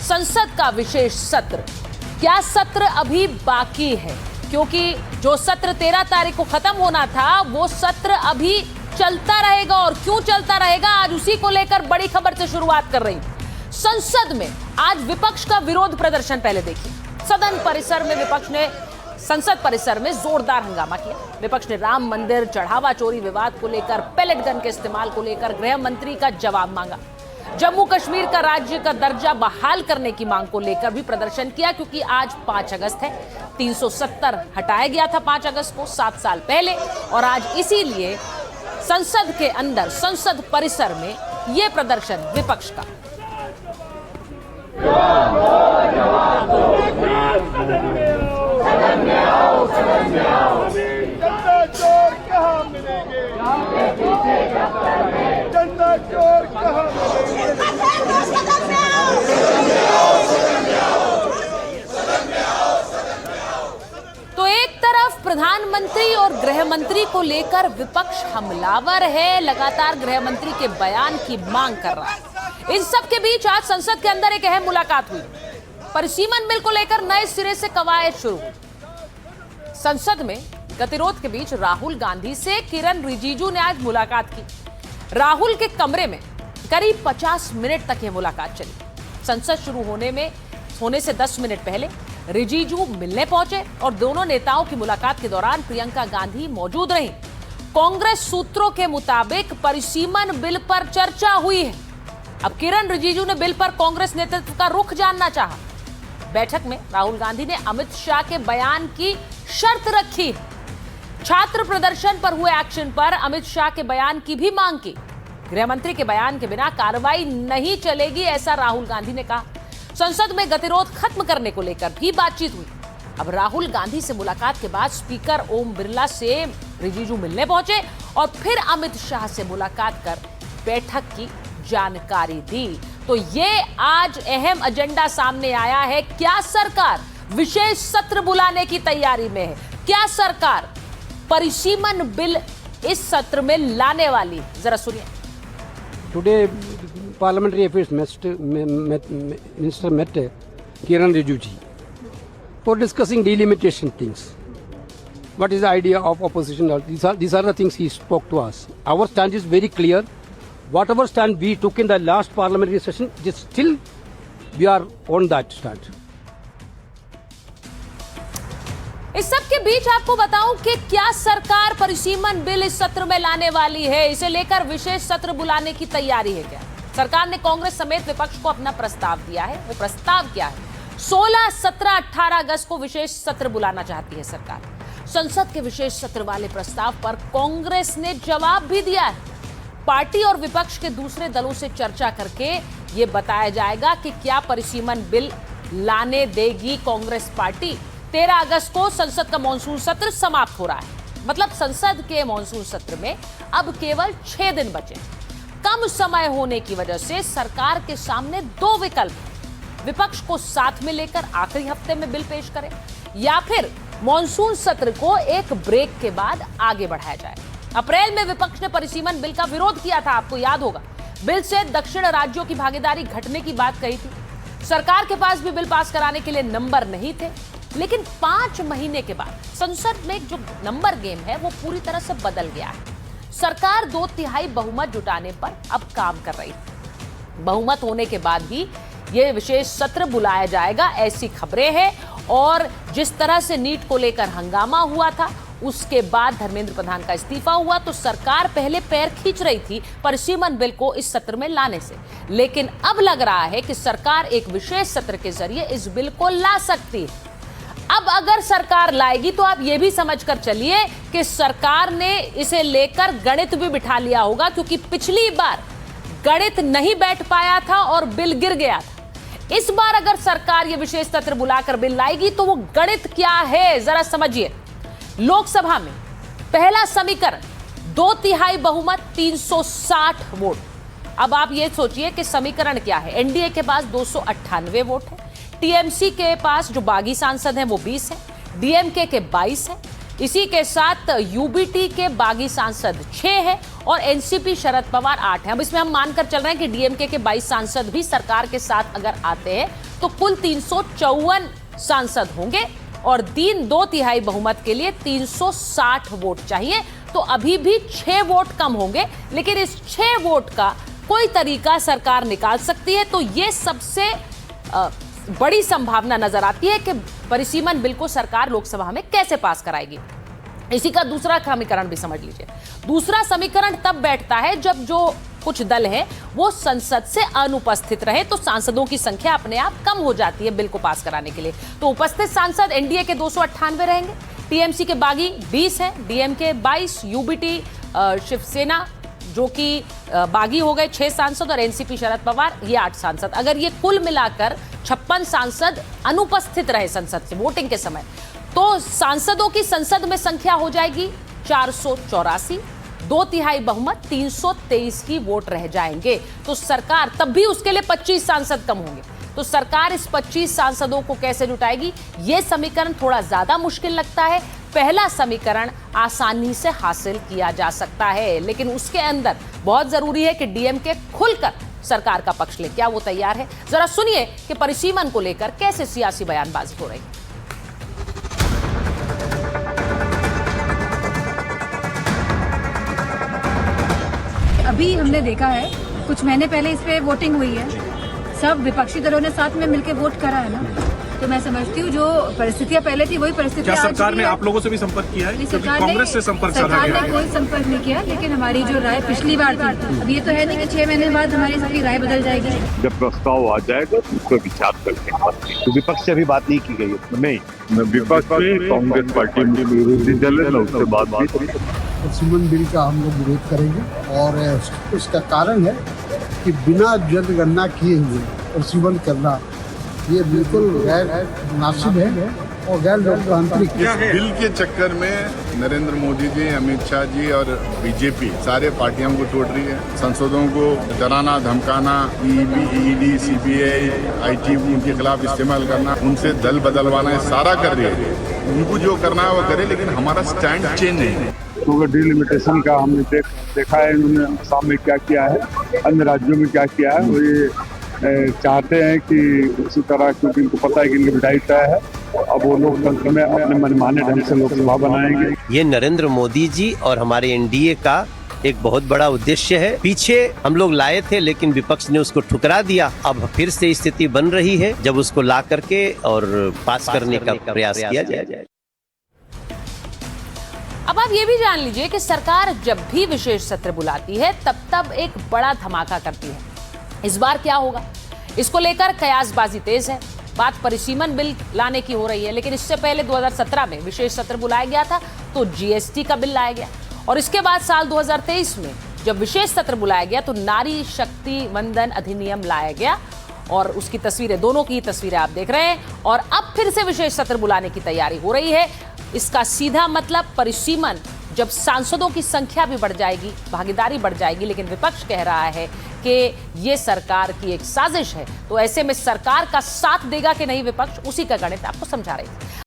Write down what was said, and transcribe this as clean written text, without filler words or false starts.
संसद का विशेष सत्र। क्या सत्र अभी बाकी है? क्योंकि जो सत्र 13 तारीख को खत्म होना था वो सत्र अभी चलता रहेगा। और क्यों चलता रहेगा, आज उसी को लेकर बड़ी खबर से शुरुआत कर रही हूं। संसद में आज विपक्ष का विरोध प्रदर्शन पहले देखिए। सदन परिसर में विपक्ष ने संसद परिसर में जोरदार हंगामा किया। विपक्ष ने राम मंदिर चढ़ावा चोरी विवाद को लेकर, पैलेट गन के इस्तेमाल को लेकर गृह मंत्री का जवाब मांगा। जम्मू कश्मीर का राज्य का दर्जा बहाल करने की मांग को लेकर भी प्रदर्शन किया, क्योंकि आज 5 अगस्त है। 370 हटाया गया था 5 अगस्त को 7 साल पहले, और आज इसीलिए संसद के अंदर, संसद परिसर में यह प्रदर्शन विपक्ष का। जनता चोर कहाँ मिलेंगे? जनता चोर कहाँ मिलेंगे? तो एक तरफ प्रधानमंत्री और गृह मंत्री को लेकर विपक्ष हमलावर है, लगातार गृह मंत्री के बयान की मांग कर रहा है। इन सब के बीच आज संसद के अंदर एक अहम मुलाकात हुई। परिसीमन बिल को लेकर नए सिरे से कवायद शुरू हुई। संसद में गतिरोध के बीच राहुल गांधी से किरण रिजिजू ने आज मुलाकात की। राहुल के कमरे में करीब 50 मिनट तक यह मुलाकात चली। संसद शुरू होने से 10 मिनट पहले रिजिजू मिलने पहुंचे और दोनों नेताओं की मुलाकात के दौरान प्रियंका गांधी मौजूद रहीं। कांग्रेस सूत्रों के मुताबिक परिसीमन बिल पर चर्चा हुई है। अब किरण रिजिजू ने बिल पर कांग्रेस नेतृत्व का रुख जानना चाहा। बैठक में राहुल गांधी ने अमित शाह के बयान की शर्त रखी। छात्र प्रदर्शन पर हुए एक्शन पर अमित शाह के बयान की भी मांग की। गृह मंत्री के बयान के बिना कार्रवाई नहीं चलेगी, ऐसा राहुल गांधी ने कहा। संसद में गतिरोध खत्म करने को लेकर भी बातचीत हुई। अब राहुल गांधी से मुलाकात के बाद स्पीकर ओम बिरला से रिजिजू मिलने पहुंचे और फिर अमित शाह से मुलाकात कर बैठक की जानकारी दी। तो ये आज अहम एजेंडा सामने आया है। क्या सरकार विशेष सत्र बुलाने की तैयारी में है? क्या सरकार परिसीमन बिल इस सत्र में लाने वाली? जरा सुनिए। Today, Parliamentary Affairs Minister met Kiran Rijiju for discussing delimitation things. What is the idea of opposition? These are the things he spoke to us. Our stand is very clear. Whatever stand we took in the last parliamentary session, still we are on that stand. इस सब के बीच आपको बताऊं कि क्या सरकार परिसीमन bill इस सत्र में लाने वाली है। इसे लेकर विशेष सत्र बुलाने की तैयारी है क्या? सरकार ने कांग्रेस समेत विपक्ष को अपना प्रस्ताव दिया है। वो प्रस्ताव क्या है? 16, 17, 18 अगस्त को विशेष सत्र बुलाना चाहती है सरकार। संसद के विशेष सत्र वाले प्रस्ताव पर कांग्रेस ने जवाब भी दिया है। पार्टी और विपक्ष के दूसरे दलों से चर्चा करके ये बताया जाएगा कि क्या परिसीमन बिल लाने देगी कांग्रेस पार्टी। 13 अगस्त को संसद का मॉनसून सत्र समाप्त हो रहा है। मतलब संसद के मॉनसून सत्र में अब केवल 6 दिन बचे। कम समय होने की वजह से सरकार के सामने 2 विकल्प। विपक्ष को साथ में लेकर आखिरी हफ्ते में बिल पेश करें, या फिर मॉनसून सत्र को एक ब्रेक के बाद आगे बढ़ाया जाए। अप्रैल में विपक्ष ने परिसीमन बिल का विरोध किया था, आपको याद होगा। बिल से दक्षिण राज्यों की भागीदारी घटने की बात कही थी। सरकार के पास भी बिल पास कराने के लिए नंबर नहीं थे। लेकिन 5 महीने के बाद संसद में जो नंबर गेम है वो पूरी तरह से बदल गया है। सरकार 2/3 बहुमत जुटाने पर अब काम कर रही है। बहुमत होने के बाद ही ये विशेष सत्र बुलाया जाएगा, ऐसी खबरें हैं। और जिस तरह से नीट को लेकर हंगामा हुआ था, उसके बाद धर्मेंद्र प्रधान का इस्तीफा हुआ, तो सरकार पहले पैर खींच रही थी परिसीमन बिल को इस सत्र में लाने से। लेकिन अब लग रहा है कि सरकार एक विशेष सत्र के जरिए इस बिल को ला सकती है। अब अगर सरकार लाएगी तो आप ये भी समझकर चलिए कि सरकार ने इसे लेकर गणित भी बिठा लिया होगा, क्योंकि पिछली बार गणित नहीं बैठ पाया था और बिल गिर गया था। इस बार अगर सरकार ये विशेष सत्र बुलाकर बिल लाएगी तो वो गणित क्या है जरा समझिए। लोकसभा में पहला समीकरण 2/3 बहुमत 360 वोट। अब आप ये सोचिए कि समीकरण क्या है। एनडीए के पास 298 वोट है, टीएमसी के पास जो बागी सांसद हैं वो 20 है, डीएमके के 22 है, इसी के साथ यूबीटी के बागी सांसद 6 है और एनसीपी शरद पवार 8 है। अब इसमें हम मानकर चल रहे हैं कि डीएमके के 22 सांसद भी सरकार के साथ अगर आते हैं तो कुल 354 सांसद होंगे और 2/3 बहुमत के लिए 360 वोट चाहिए। तो अभी भी 6 वोट कम होंगे, लेकिन इस 6 वोट का कोई तरीका सरकार निकाल सकती है। तो ये सबसे बड़ी संभावना नजर आती है कि परिसीमन बिल को सरकार लोकसभा में कैसे पास कराएगी। इसी का दूसरा समीकरण भी समझ लीजिए। दूसरा समीकरण तब बैठता है जब जो कुछ दल है वो संसद से अनुपस्थित रहे, तो सांसदों की संख्या अपने आप कम हो जाती है बिल को पास कराने के लिए। तो उपस्थित सांसद एनडीए के 298 रहेंगे, टीएमसी के बागी 20 हैं, डीएमके 22, यूबीटी शिवसेना जो कि बागी हो गए 6 सांसद और एनसीपी शरद पवार ये 8 सांसद। अगर ये कुल मिलाकर 56 सांसद अनुपस्थित रहे संसद से वोटिंग के समय, तो सांसदों की संसद में संख्या हो जाएगी 484, 2/3 बहुमत 323 ही वोट रह जाएंगे। तो सरकार तब भी उसके लिए 25 सांसद कम होंगे। तो सरकार इस 25 सांसदों को कैसे जुटाएगी, यह समीकरण थोड़ा ज्यादा मुश्किल लगता है। पहला समीकरण आसानी से हासिल किया जा सकता है, लेकिन उसके अंदर बहुत जरूरी है कि डीएमके खुलकर सरकार का पक्ष ले। क्या वो तैयार है? जरा सुनिए कि परिसीमन को लेकर कैसे सियासी बयानबाजी हो रही है। अभी हमने देखा है कुछ महीने पहले इस पे वोटिंग हुई है, सब विपक्षी दलों ने साथ में मिलकर वोट करा है ना। तो मैं समझती हूँ जो परिस्थितियाँ पहले थी वही परिस्थितियाँ क्या सरकार ने आप लोगों से भी संपर्क किया है? क्योंकि कांग्रेस से संपर्क सरकार ने कोई संपर्क नहीं किया, लेकिन हमारी जो राय पिछली बार थी, अब ये तो है नहीं कि 6 महीने बाद हमारी सबकी राय बदल जाएगी। जब प्रस्ताव आ जाएगा तो उस पर विचार करके तो विपक्ष से अभी बात नहीं की गई है। नहीं, विपक्ष में कांग्रेस पार्टी में विरोधी दल है ना, उससे बात परिसीमन बिल का हम लोग विरोध करेंगे और उसका कारण है कि बिना जनगणना किए हुए परिसीमन करना ये बिल्कुल गैर मुनासिब है और गैर लोकतांत्रिक है। बिल के चक्कर में नरेंद्र मोदी जी, अमित शाह जी और बीजेपी सारे पार्टियों को तोड़ रही है। सांसदों को डराना धमकाना, ईडी, सीबीआई, आईटी उनके खिलाफ इस्तेमाल करना, उनसे दल बदलवाना है, सारा कर रही है। उनको जो करना है वो करे, लेकिन हमारा स्टैंड चेंज नहीं है। तो डिलिमिटेशन का हमने देखा है, उन्होंने असम में क्या किया है, अन्य राज्यों में क्या किया है। वो ये चाहते हैं कि उसी तरह, क्योंकि उनको पता है कि लिमिटाइड तय है, अब वो लोकतंत्र में अपने मनमाने ढंग से लोकसभा बनाएंगे। ये नरेंद्र मोदी जी और हमारे एनडीए का एक बहुत बड़ा उद्देश्य है। पीछे हम लोग लाए थे लेकिन विपक्ष ने उसको ठुकरा दिया। अब फिर से स्थिति बन रही है जब उसको ला करके और पास करने का प्रयास किया जाए। अब आप ये भी जान लीजिए कि सरकार जब भी विशेष सत्र बुलाती है तब एक बड़ा धमाका करती है। इस बार क्या होगा, इसको लेकर कयासबाजी तेज है। बात परिसीमन बिल लाने की हो रही है, लेकिन इससे पहले 2017 में विशेष सत्र बुलाया गया था तो जीएसटी का बिल लाया गया, और इसके बाद साल 2023 में जब विशेष सत्र बुलाया गया तो नारी शक्ति वंदन अधिनियम लाया गया, और उसकी तस्वीरें, दोनों की तस्वीरें आप देख रहे हैं। और अब फिर से विशेष सत्र बुलाने की तैयारी हो रही है। इसका सीधा मतलब परिसीमन, जब सांसदों की संख्या भी बढ़ जाएगी, भागीदारी बढ़ जाएगी, लेकिन विपक्ष कह रहा है कि ये सरकार की एक साजिश है। तो ऐसे में सरकार का साथ देगा कि नहीं विपक्ष, उसी का गणित आपको समझा रही थी।